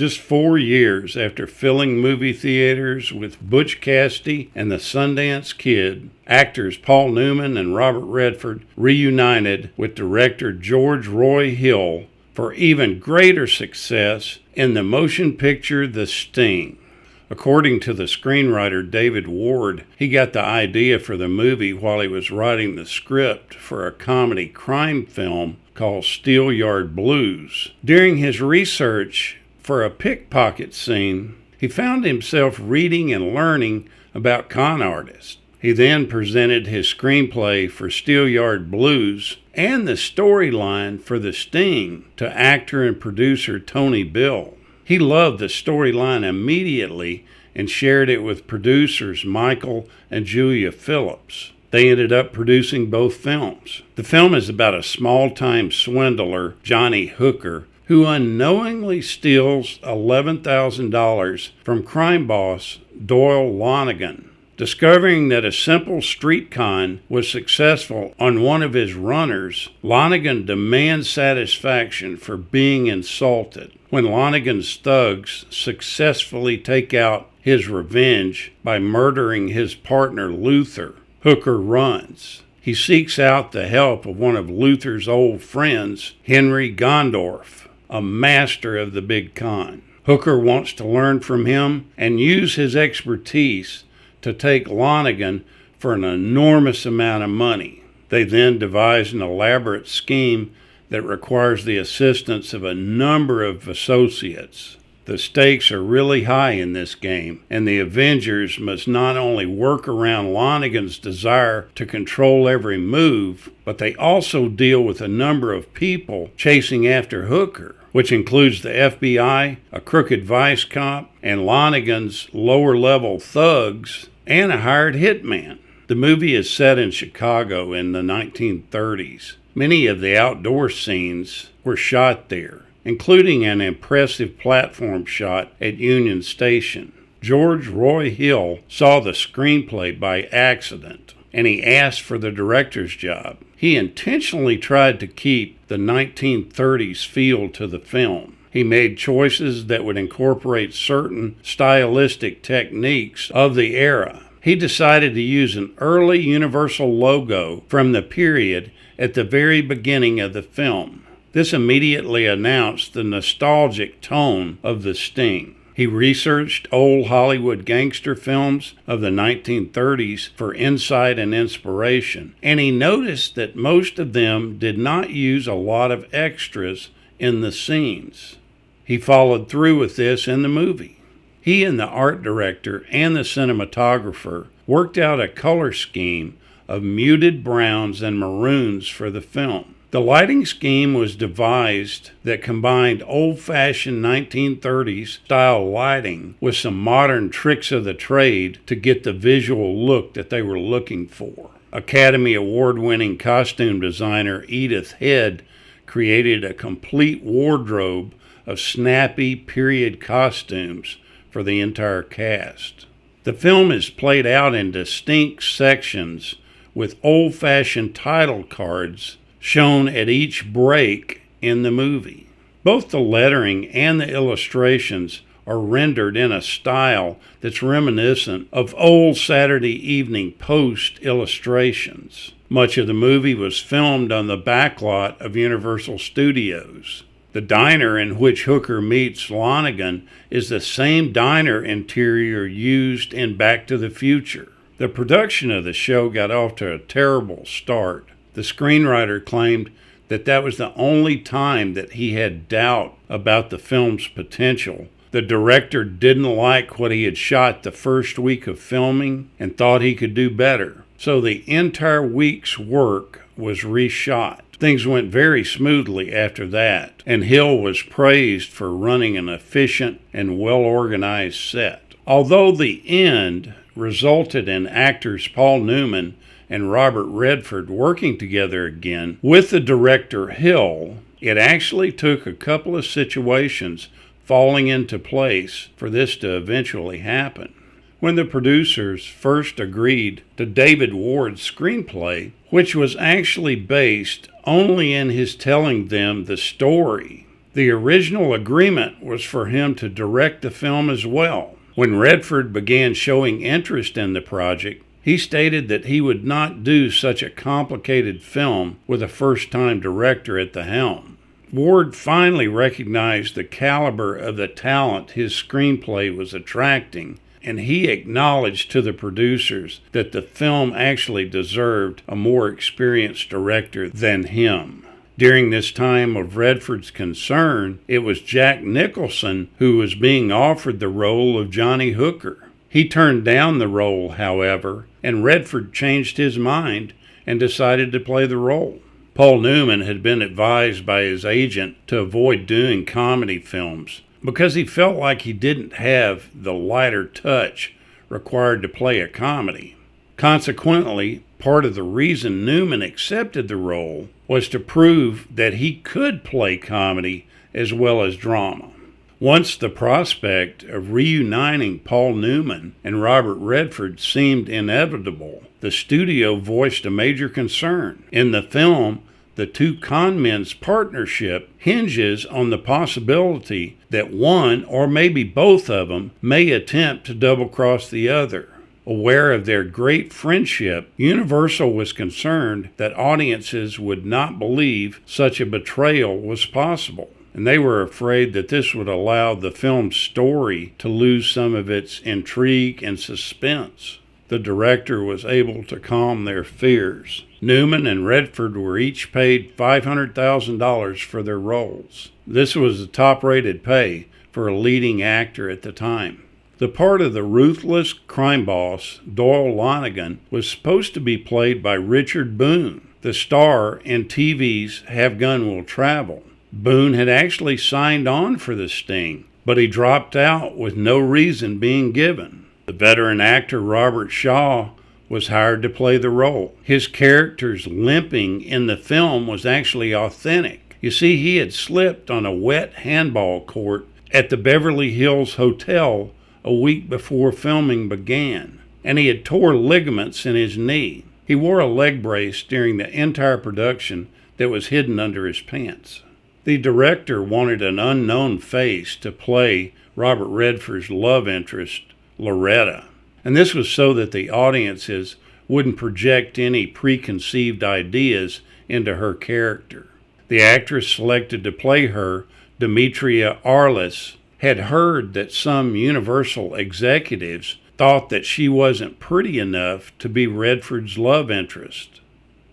Just 4 years after filling movie theaters with Butch Cassidy and the Sundance Kid, actors Paul Newman and Robert Redford reunited with director George Roy Hill for even greater success in the motion picture The Sting. According to the screenwriter David Ward, he got the idea for the movie while he was writing the script for a comedy crime film called Steelyard Blues. During his research for a pickpocket scene, he found himself reading and learning about con artists. He then presented his screenplay for Steelyard Blues and the storyline for The Sting to actor and producer Tony Bill. He loved the storyline immediately and shared it with producers Michael and Julia Phillips. They ended up producing both films. The film is about a small-time swindler, Johnny Hooker, who unknowingly steals $11,000 from crime boss Doyle Lonigan. Discovering that a simple street con was successful on one of his runners, Lonigan demands satisfaction for being insulted. When Lonigan's thugs successfully take out his revenge by murdering his partner Luther, Hooker runs. He seeks out the help of one of Luther's old friends, Henry Gondorf, a master of the big con. Hooker wants to learn from him and use his expertise to take Lonigan for an enormous amount of money. They then devise an elaborate scheme that requires the assistance of a number of associates. The stakes are really high in this game, and the Avengers must not only work around Lonigan's desire to control every move, but they also deal with a number of people chasing after Hooker, which includes the FBI, a crooked vice cop, and Lonigan's lower-level thugs, and a hired hitman. The movie is set in Chicago in the 1930s. Many of the outdoor scenes were shot there, including an impressive platform shot at Union Station. George Roy Hill saw the screenplay by accident, and he asked for the director's job. He intentionally tried to keep the 1930s feel to the film. He made choices that would incorporate certain stylistic techniques of the era. He decided to use an early Universal logo from the period at the very beginning of the film. This immediately announced the nostalgic tone of The Sting. He researched old Hollywood gangster films of the 1930s for insight and inspiration, and he noticed that most of them did not use a lot of extras in the scenes. He followed through with this in the movie. He and the art director and the cinematographer worked out a color scheme of muted browns and maroons for the film. The lighting scheme was devised that combined old-fashioned 1930s style lighting with some modern tricks of the trade to get the visual look that they were looking for. Academy Award-winning costume designer Edith Head created a complete wardrobe of snappy period costumes for the entire cast. The film is played out in distinct sections with old-fashioned title cards shown at each break in the movie. Both the lettering and the illustrations are rendered in a style that's reminiscent of old Saturday Evening Post illustrations. Much of the movie was filmed on the backlot of Universal Studios. The diner in which Hooker meets Lonigan is the same diner interior used in Back to the Future. The production of the show got off to a terrible start. The screenwriter claimed that was the only time that he had doubt about the film's potential. The director didn't like what he had shot the first week of filming and thought he could do better. So the entire week's work was reshot. Things went very smoothly after that, and Hill was praised for running an efficient and well-organized set. Although the end resulted in actors Paul Newman and Robert Redford working together again with the director Hill, it actually took a couple of situations falling into place for this to eventually happen. When the producers first agreed to David Ward's screenplay, which was actually based only in his telling them the story, The original agreement was for him to direct the film as well. When Redford began showing interest in the project, he stated that he would not do such a complicated film with a first-time director at the helm. Ward finally recognized the caliber of the talent his screenplay was attracting, and he acknowledged to the producers that the film actually deserved a more experienced director than him. During this time of Redford's concern, it was Jack Nicholson who was being offered the role of Johnny Hooker. He turned down the role, however, and Redford changed his mind and decided to play the role. Paul Newman had been advised by his agent to avoid doing comedy films because he felt like he didn't have the lighter touch required to play a comedy. Consequently, part of the reason Newman accepted the role was to prove that he could play comedy as well as drama. Once the prospect of reuniting Paul Newman and Robert Redford seemed inevitable, the studio voiced a major concern. In the film, the two con men's partnership hinges on the possibility that one, or maybe both of them, may attempt to double-cross the other. Aware of their great friendship, Universal was concerned that audiences would not believe such a betrayal was possible, and they were afraid that this would allow the film's story to lose some of its intrigue and suspense. The director was able to calm their fears. Newman and Redford were each paid $500,000 for their roles. This was the top-rated pay for a leading actor at the time. The part of the ruthless crime boss, Doyle Lonigan, was supposed to be played by Richard Boone, the star in TV's Have Gun Will Travel. Boone had actually signed on for the sting, but he dropped out with no reason being given. The veteran actor Robert Shaw was hired to play the role. His character's limping in the film was actually authentic. You see, he had slipped on a wet handball court at the Beverly Hills Hotel a week before filming began, and he had tore ligaments in his knee. He wore a leg brace during the entire production that was hidden under his pants. The director wanted an unknown face to play Robert Redford's love interest, Loretta, and this was so that the audiences wouldn't project any preconceived ideas into her character. The actress selected to play her, Demetria Arliss, had heard that some Universal executives thought that she wasn't pretty enough to be Redford's love interest.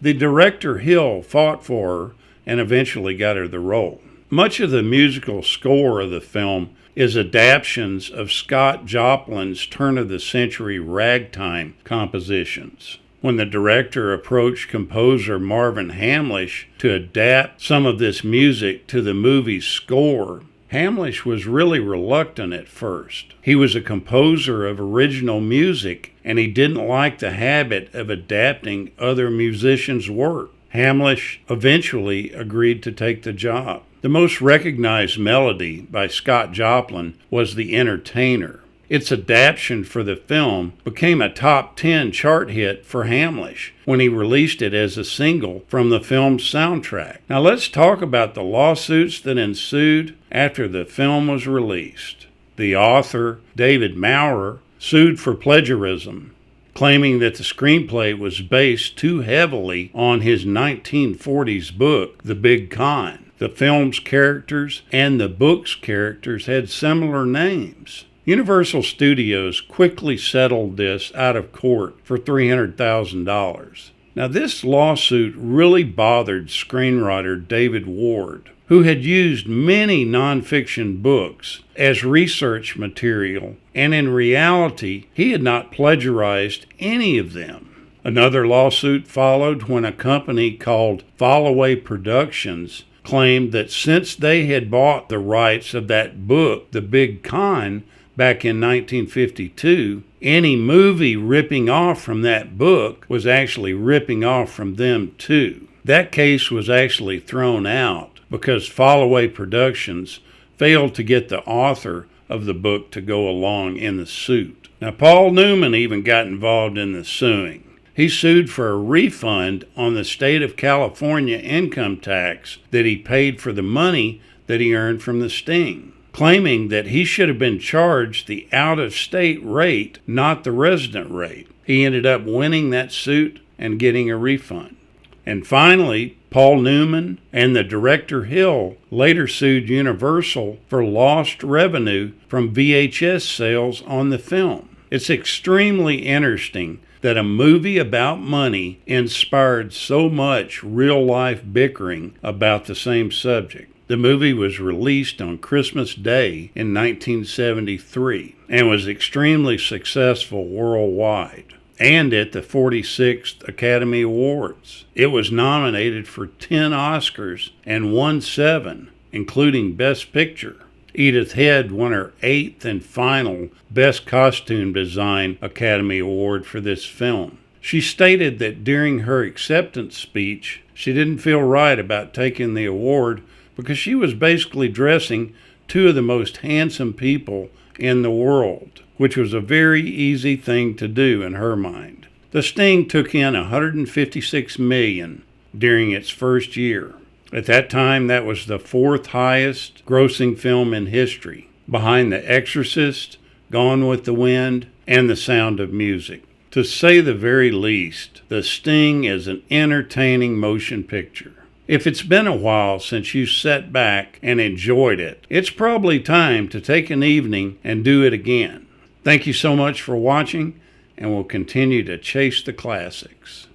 The director Hill fought for her and eventually got her the role. Much of the musical score of the film is adaptations of Scott Joplin's turn-of-the-century ragtime compositions. When the director approached composer Marvin Hamlisch to adapt some of this music to the movie's score, Hamlisch was really reluctant at first. He was a composer of original music, and he didn't like the habit of adapting other musicians' work. Hamlisch eventually agreed to take the job. The most recognized melody by Scott Joplin was The Entertainer. Its adaptation for the film became a top 10 chart hit for Hamlisch when he released it as a single from the film's soundtrack. Now let's talk about the lawsuits that ensued after the film was released. The author, David Maurer, sued for plagiarism, claiming that the screenplay was based too heavily on his 1940s book, The Big Con. The film's characters and the book's characters had similar names. Universal Studios quickly settled this out of court for $300,000. Now, this lawsuit really bothered screenwriter David Ward, who had used many nonfiction books as research material, and in reality, he had not plagiarized any of them. Another lawsuit followed when a company called Fallaway Productions claimed that since they had bought the rights of that book, The Big Con, back in 1952, any movie ripping off from that book was actually ripping off from them too. That case was actually thrown out because Fallaway Productions failed to get the author of the book to go along in the suit. Now, Paul Newman even got involved in the suing. He sued for a refund on the state of California income tax that he paid for the money that he earned from the sting, claiming that he should have been charged the out-of-state rate, not the resident rate. He ended up winning that suit and getting a refund. And finally, Paul Newman and the director Hill later sued Universal for lost revenue from VHS sales on the film. It's extremely interesting that a movie about money inspired so much real-life bickering about the same subject. The movie was released on Christmas Day in 1973 and was extremely successful worldwide and at the 46th Academy Awards. It was nominated for 10 Oscars and won 7, including Best Picture. Edith Head won her 8th and final Best Costume Design Academy Award for this film. She stated that during her acceptance speech, she didn't feel right about taking the award because she was basically dressing two of the most handsome people in the world, which was a very easy thing to do in her mind. The Sting took in $156 million during its first year. At that time, that was the 4th highest grossing film in history, behind The Exorcist, Gone with the Wind, and The Sound of Music. To say the very least, The Sting is an entertaining motion picture. If it's been a while since you sat back and enjoyed it, it's probably time to take an evening and do it again. Thank you so much for watching, and we'll continue to chase the classics.